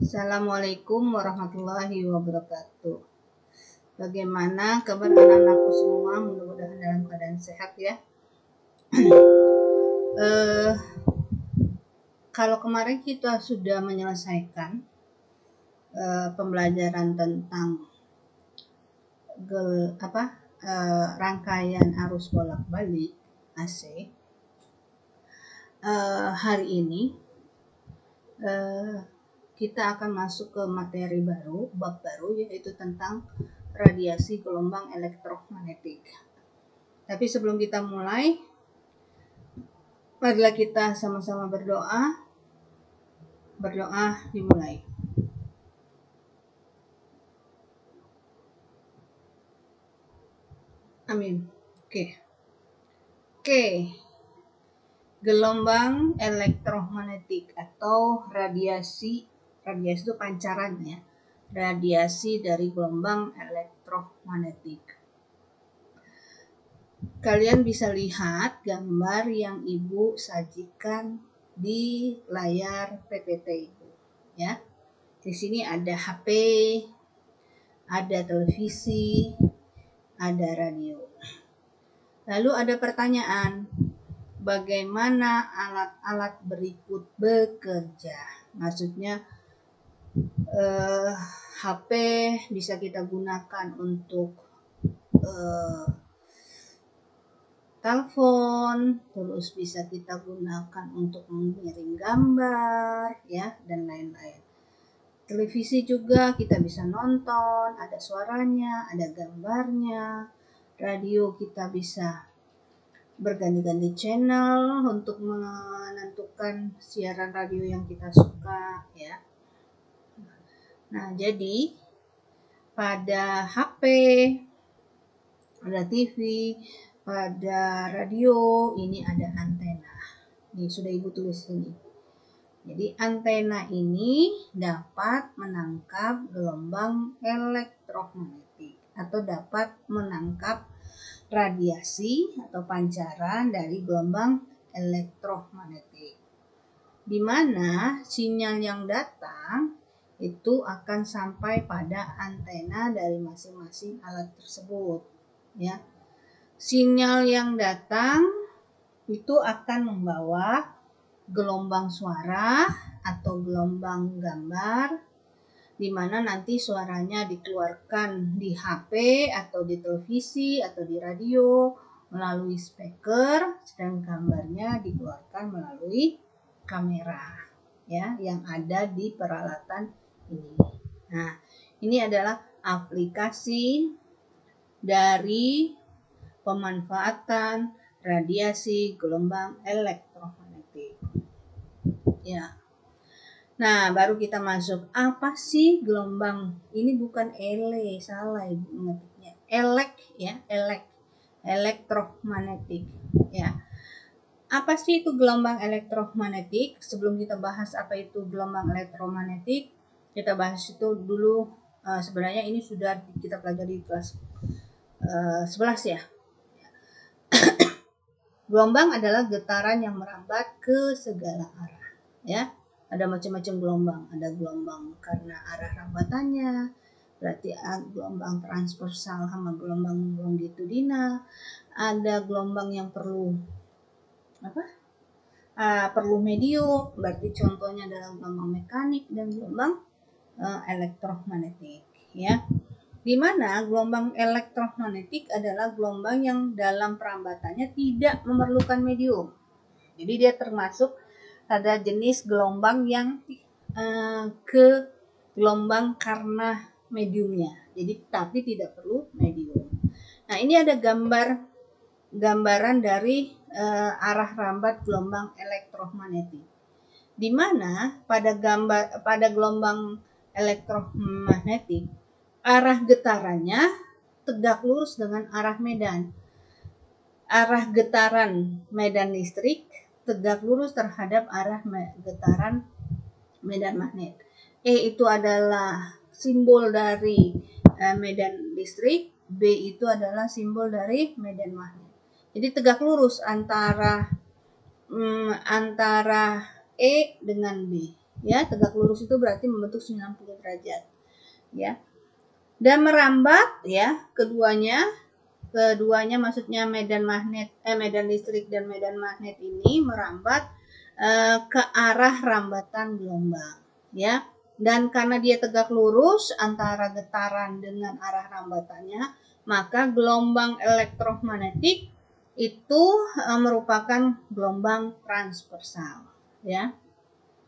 Assalamualaikum warahmatullahi wabarakatuh. Bagaimana kabar anak-anakku semua? Mudah-mudahan dalam keadaan sehat ya. Kalau kemarin kita sudah menyelesaikan pembelajaran tentang rangkaian arus bolak-balik AC. Hari ini kita akan masuk ke materi baru, bab baru, yaitu tentang radiasi gelombang elektromagnetik. Tapi sebelum kita mulai, marilah kita sama-sama berdoa. Berdoa dimulai. Amin. Oke. Gelombang elektromagnetik atau radiasi itu pancaran ya. Radiasi dari gelombang elektromagnetik. Kalian bisa lihat gambar yang Ibu sajikan di layar PPT Ibu ya. Di sini ada HP, ada televisi, ada radio. Lalu ada pertanyaan, bagaimana alat-alat berikut bekerja? Maksudnya HP bisa kita gunakan untuk telepon, terus bisa kita gunakan untuk mengirim gambar ya, dan lain-lain. Televisi juga kita bisa nonton, ada suaranya, ada gambarnya. Radio kita bisa berganti-ganti channel untuk menentukan siaran radio yang kita suka ya. Nah, jadi pada HP, pada TV, pada radio ini ada antena. Ini sudah Ibu tulis ini. Jadi antena ini dapat menangkap gelombang elektromagnetik atau dapat menangkap radiasi atau pancaran dari gelombang elektromagnetik. Di mana sinyal yang datang itu akan sampai pada antena dari masing-masing alat tersebut ya. Sinyal yang datang itu akan membawa gelombang suara atau gelombang gambar, di mana nanti suaranya dikeluarkan di HP atau di televisi atau di radio melalui speaker, sedang gambarnya dikeluarkan melalui kamera ya yang ada di peralatan ini. Nah, ini adalah aplikasi dari pemanfaatan radiasi gelombang elektromagnetik. Ya. Nah, baru kita masuk. Apa sih gelombang? Ini bukan salah Ibu ngetiknya. Elektromagnetik. Ya. Apa sih itu gelombang elektromagnetik? Sebelum kita bahas apa itu gelombang elektromagnetik, kita bahas itu dulu. Sebenarnya ini sudah kita pelajari di kelas 11 ya. Gelombang adalah getaran yang merambat ke segala arah ya. Ada macam-macam gelombang. Ada gelombang karena arah rambatannya, berarti gelombang transversal sama gelombang longitudinal. Ada gelombang yang perlu medium, berarti contohnya adalah gelombang mekanik dan gelombang elektromagnetik ya. Di mana gelombang elektromagnetik adalah gelombang yang dalam perambatannya tidak memerlukan medium. Jadi dia termasuk ada jenis gelombang yang ke gelombang karena mediumnya. Jadi tapi tidak perlu medium. Nah, ini ada gambaran dari arah rambat gelombang elektromagnetik. Di mana pada gelombang elektromagnetik arah getarannya tegak lurus dengan arah medan. Arah getaran medan listrik tegak lurus terhadap arah getaran medan magnet. E itu adalah simbol dari medan listrik, B itu adalah simbol dari medan magnet. Jadi tegak lurus antara E dengan B Ya, tegak lurus itu berarti membentuk 90 derajat. Ya. Dan merambat ya, keduanya maksudnya medan listrik dan medan magnet ini merambat ke arah rambatan gelombang, ya. Dan karena dia tegak lurus antara getaran dengan arah rambatannya, maka gelombang elektromagnetik itu merupakan gelombang transversal, ya,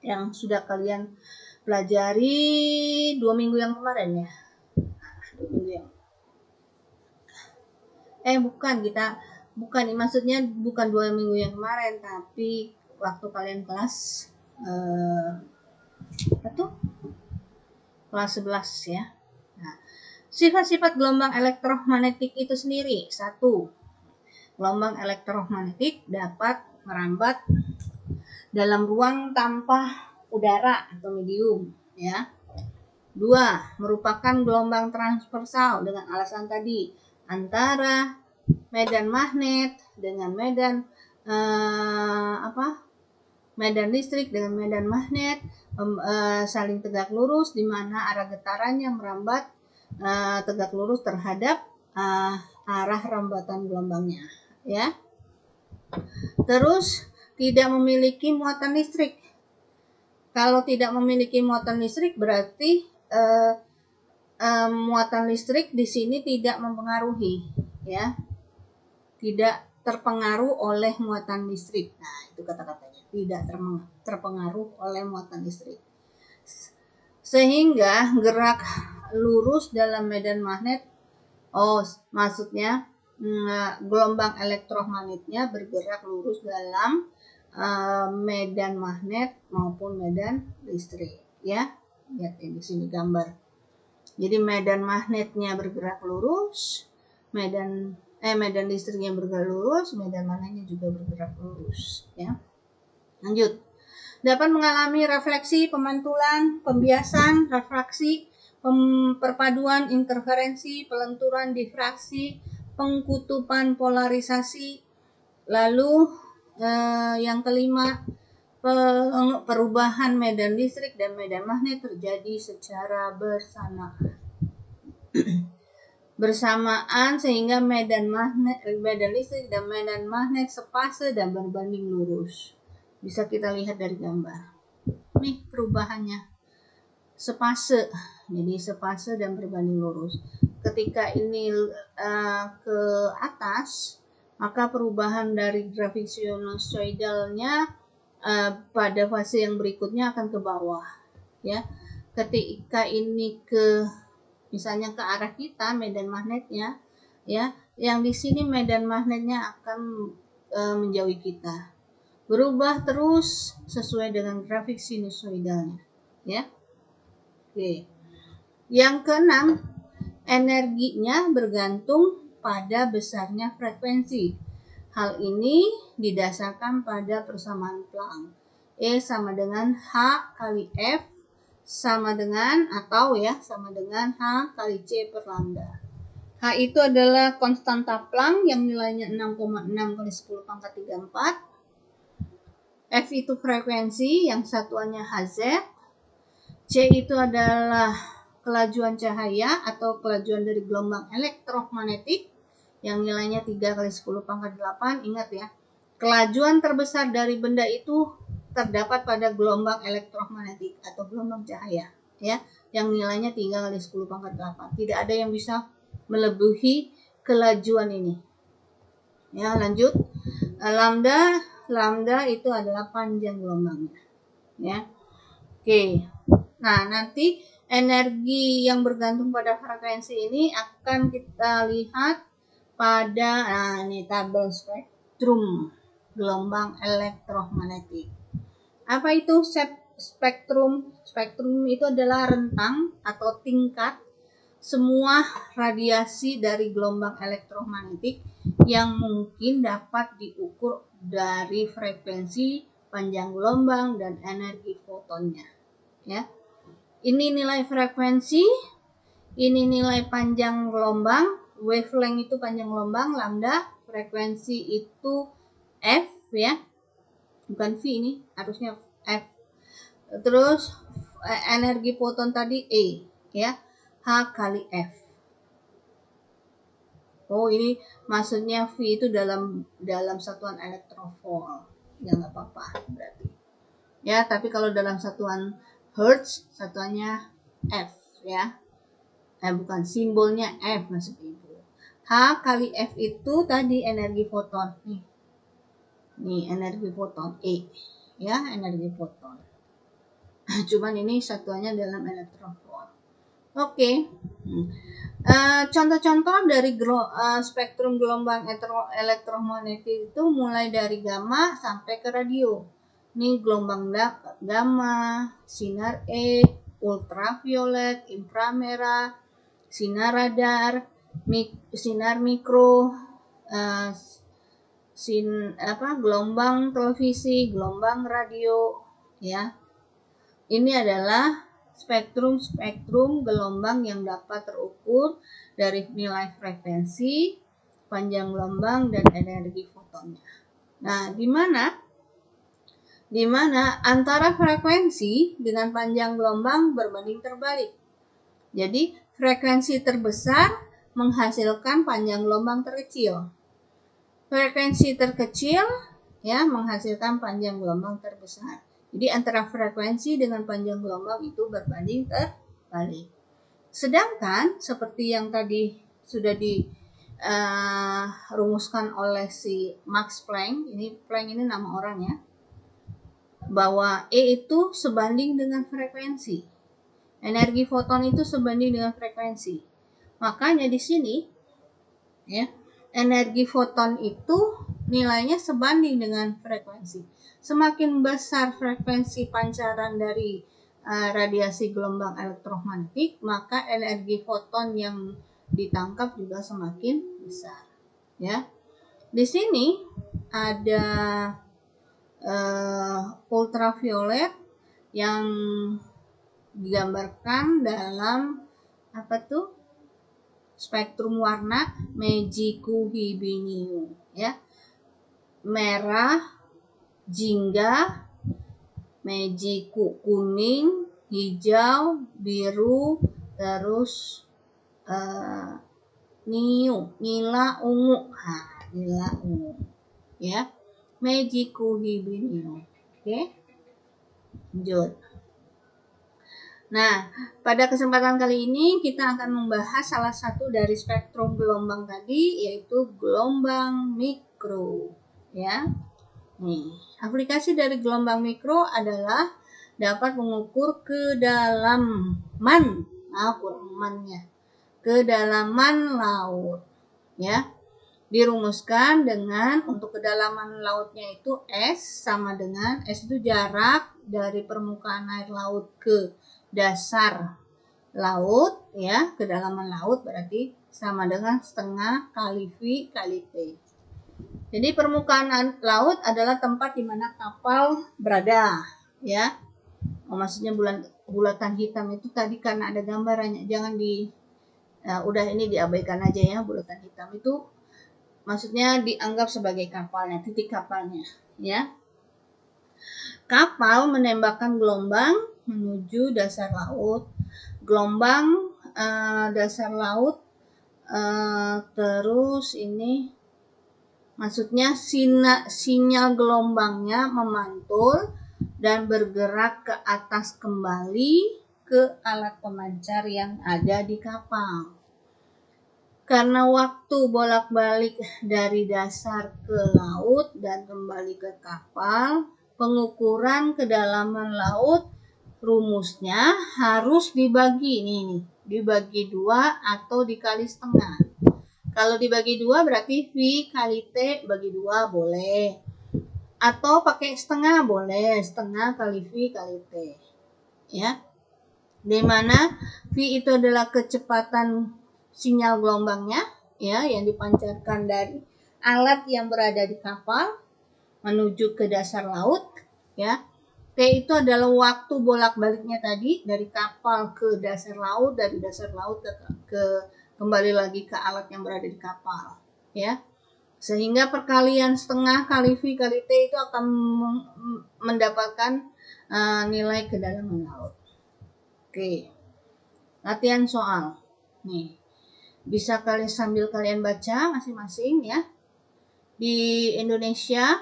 yang sudah kalian pelajari 2 minggu yang kemarin ya. Bukan maksudnya bukan 2 minggu yang kemarin, tapi waktu kalian kelas kelas 11 ya. Nah, sifat-sifat gelombang elektromagnetik itu sendiri. 1. Gelombang elektromagnetik dapat merambat dalam ruang tanpa udara atau medium, ya. 2. Merupakan gelombang transversal dengan alasan tadi, antara medan magnet dengan medan medan listrik dengan medan magnet saling tegak lurus, di mana arah getarannya merambat tegak lurus terhadap arah rambatan gelombangnya, ya. Terus tidak memiliki muatan listrik. Kalau tidak memiliki muatan listrik berarti muatan listrik di sini tidak mempengaruhi, ya. Tidak terpengaruh oleh muatan listrik. Nah, itu kata-katanya, tidak terpengaruh oleh muatan listrik. Sehingga gerak lurus dalam medan magnet, maksudnya gelombang elektromagnetnya bergerak lurus dalam medan magnet maupun medan listrik, ya. Lihat di sini gambar. Jadi medan magnetnya bergerak lurus, medan listriknya bergerak lurus, medan magnetnya juga bergerak lurus, ya. Lanjut. Dapat mengalami refleksi, pemantulan, pembiasan, refraksi, perpaduan, interferensi, pelenturan, difraksi, pengkutupan, polarisasi. Lalu yang kelima, perubahan medan listrik dan medan magnet terjadi secara bersamaan sehingga medan listrik dan medan magnet sepase dan berbanding lurus. Bisa kita lihat dari gambar. Nih perubahannya. Sepase. Jadi sepase dan berbanding lurus. Ketika ini ke atas, maka perubahan dari grafik sinusoidalnya pada fase yang berikutnya akan ke bawah, ya. Ketika ini misalnya ke arah kita medan magnetnya, ya, yang di sini medan magnetnya akan menjauhi kita, berubah terus sesuai dengan grafik sinusoidalnya, ya. Oke. Yang keenam, energinya bergantung pada besarnya frekuensi. Hal ini didasarkan pada persamaan Planck. E sama dengan H kali F sama dengan H kali C per lambda. H itu adalah konstanta Planck yang nilainya 6,6 kali 10 pangkat 34. F itu frekuensi yang satuannya Hz. C itu adalah kelajuan cahaya atau kelajuan dari gelombang elektromagnetik yang nilainya 3 kali 10 pangkat 8. Ingat ya, kelajuan terbesar dari benda itu terdapat pada gelombang elektromagnetik atau gelombang cahaya, ya, yang nilainya 3 kali 10 pangkat 8. Tidak ada yang bisa melebihi kelajuan ini. Ya, lanjut. Lambda itu adalah panjang gelombangnya, ya. Oke. Nah, nanti energi yang bergantung pada frekuensi ini akan kita lihat pada ini tabel spektrum gelombang elektromagnetik. Apa itu spektrum? Spektrum itu adalah rentang atau tingkat semua radiasi dari gelombang elektromagnetik yang mungkin dapat diukur dari frekuensi, panjang gelombang, dan energi fotonnya, ya. Ini nilai frekuensi, ini nilai panjang gelombang, wavelength itu panjang gelombang, lambda, frekuensi itu F, ya. Bukan V, ini harusnya F. Terus energi foton tadi E, ya, H kali F. Oh, ini maksudnya V itu dalam satuan elektrovol. Ya nggak apa-apa berarti. Ya, tapi kalau dalam satuan Hertz, satuannya F, ya. Bukan, simbolnya F maksud Ibu. H kali F itu tadi energi foton. Nih energi foton E. Ya, energi foton. Cuman ini satuannya dalam elektrovol. Oke. Contoh-contoh dari spektrum gelombang elektromagnetik itu mulai dari gamma sampai ke radio. Ini gelombang gamma, sinar X, ultraviolet, inframerah, sinar radar, sinar mikro, gelombang televisi, gelombang radio, ya. Ini adalah spektrum gelombang yang dapat terukur dari nilai frekuensi, panjang gelombang, dan energi fotonnya. Nah, di mana antara frekuensi dengan panjang gelombang berbanding terbalik. Jadi, frekuensi terbesar menghasilkan panjang gelombang terkecil. Frekuensi terkecil ya menghasilkan panjang gelombang terbesar. Jadi antara frekuensi dengan panjang gelombang itu berbanding terbalik. Sedangkan seperti yang tadi sudah dirumuskan oleh si Max Planck, Planck ini nama orang ya, bahwa E itu sebanding dengan frekuensi. Energi foton itu sebanding dengan frekuensi. Makanya di sini ya, energi foton itu nilainya sebanding dengan frekuensi. Semakin besar frekuensi pancaran dari radiasi gelombang elektromagnetik, maka energi foton yang ditangkap juga semakin besar. Ya, di sini ada ultraviolet yang digambarkan dalam spektrum warna Mejikuhibiniu, ya. Merah, jingga, mejiku kuning, hijau, biru, terus nila ungu. Nila ungu, ya. Mejikuhibiniu. Oke. Lanjut. Nah, pada kesempatan kali ini kita akan membahas salah satu dari spektrum gelombang tadi, yaitu gelombang mikro, ya. Nih, aplikasi dari gelombang mikro adalah dapat mengukur kedalaman laut, ya. Dirumuskan dengan untuk kedalaman lautnya itu S sama dengan S itu jarak dari permukaan air laut ke dasar laut, ya, kedalaman laut berarti sama dengan setengah kali V kali T. Jadi permukaan laut adalah tempat di mana kapal berada, ya. Maksudnya bulatan hitam itu tadi karena ada gambarannya, jangan udah ini diabaikan aja ya. Bulatan hitam itu maksudnya dianggap sebagai kapalnya, titik kapalnya, ya. Kapal menembakkan gelombang menuju dasar laut. Gelombang dasar laut terus ini maksudnya sinyal gelombangnya memantul dan bergerak ke atas kembali ke alat pemancar yang ada di kapal. Karena waktu bolak-balik dari dasar ke laut dan kembali ke kapal, pengukuran kedalaman laut rumusnya harus dibagi dibagi 2 atau dikali setengah. Kalau dibagi 2 berarti V kali T bagi 2 boleh. Atau pakai setengah boleh, setengah kali V kali T. Ya. Di mana V itu adalah kecepatan sinyal gelombangnya, ya, yang dipancarkan dari alat yang berada di kapal menuju ke dasar laut, ya. T itu adalah waktu bolak-baliknya tadi dari kapal ke dasar laut, dari dasar laut ke kembali lagi ke alat yang berada di kapal, ya. Sehingga perkalian setengah kali V kali T itu akan mendapatkan nilai kedalaman laut. Oke, latihan soal. Nih, bisa kalian sambil kalian baca masing-masing ya. Di Indonesia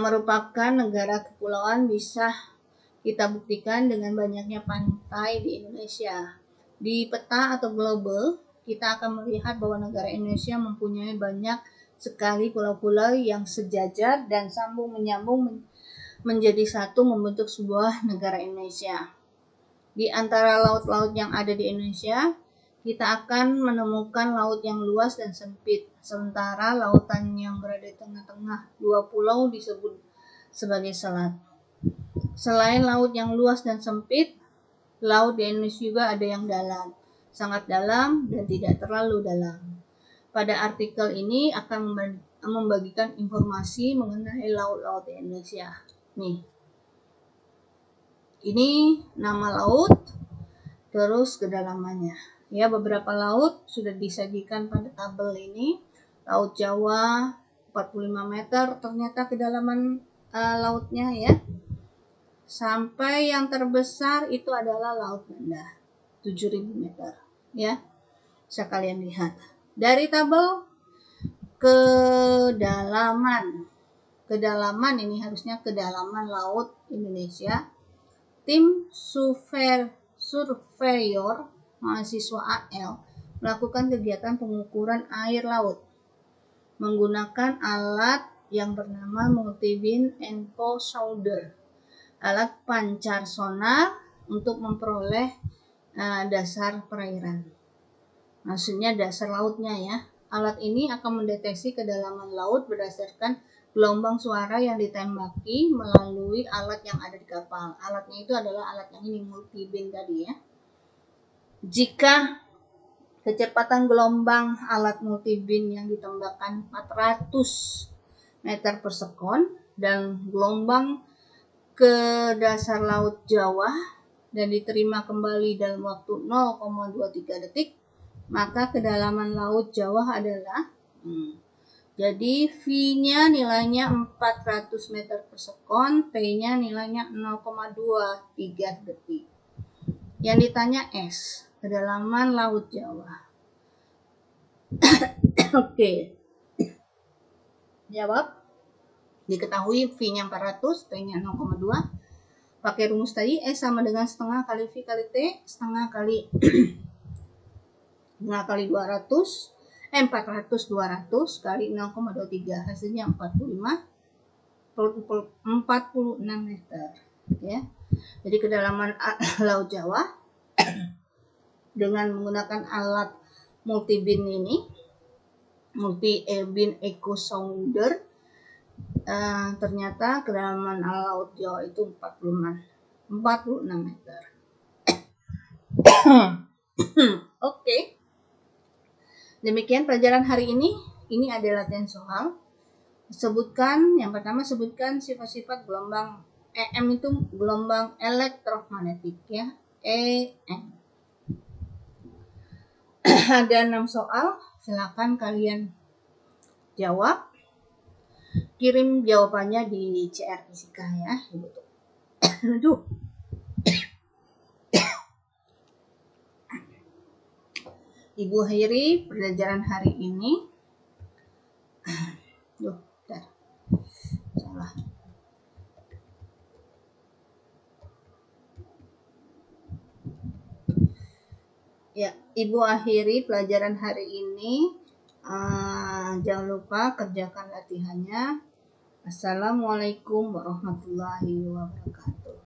merupakan negara kepulauan, bisa kita buktikan dengan banyaknya pantai di Indonesia. Di peta atau global, kita akan melihat bahwa negara Indonesia mempunyai banyak sekali pulau-pulau yang sejajar dan sambung menyambung menjadi satu membentuk sebuah negara Indonesia. Di antara laut-laut yang ada di Indonesia, kita akan menemukan laut yang luas dan sempit, sementara lautan yang berada di tengah-tengah dua pulau disebut sebagai selat. Selain laut yang luas dan sempit, laut di Indonesia juga ada yang dalam, sangat dalam dan tidak terlalu dalam. Pada artikel ini akan membagikan informasi mengenai laut-laut di Indonesia. Nih, ini nama laut, terus kedalamannya. Ya, beberapa laut sudah disajikan pada tabel ini. Laut Jawa 45 meter ternyata kedalaman lautnya ya. Sampai yang terbesar itu adalah Laut Banda 7.000 meter ya. Bisa kalian lihat. Dari tabel kedalaman ini harusnya kedalaman laut Indonesia. Tim surveyor mahasiswa AL melakukan kegiatan pengukuran air laut menggunakan alat yang bernama multi-beam echo sounder, alat pancar sonar untuk memperoleh dasar perairan. Maksudnya dasar lautnya ya. Alat ini akan mendeteksi kedalaman laut berdasarkan gelombang suara yang ditembaki melalui alat yang ada di kapal. Alatnya itu adalah alat yang ini, multi-beam tadi ya. Jika kecepatan gelombang alat multi-beam yang ditembakkan 400 meter per sekon dan gelombang ke dasar laut Jawa dan diterima kembali dalam waktu 0,23 detik, maka kedalaman laut Jawa adalah jadi V-nya nilainya 400 meter per sekon, T-nya nilainya 0,23 detik. Yang ditanya S, kedalaman laut Jawa. Oke. Jawab. Diketahui V-nya 400, T-nya 0,2. Pakai rumus tadi, S sama dengan setengah kali V kali T, setengah kali 200 kali 0,23, hasilnya 46 meter ya. Jadi kedalaman laut Jawa dengan menggunakan alat multi-beam ini, multi-beam echo sounder, ternyata kedalaman laut Jawa itu 46 meter. Oke. Demikian pelajaran hari ini. Ini adalah latihan soal. Yang pertama sebutkan sifat-sifat gelombang EM itu gelombang elektromagnetik ya. EM. Ada 6 soal. Silakan kalian jawab. Kirim jawabannya di CR Fisika ya. Aduh. Ibu akhiri pelajaran hari ini. Salah. Ya, Ibu akhiri pelajaran hari ini. Jangan lupa kerjakan latihannya. Assalamualaikum warahmatullahi wabarakatuh.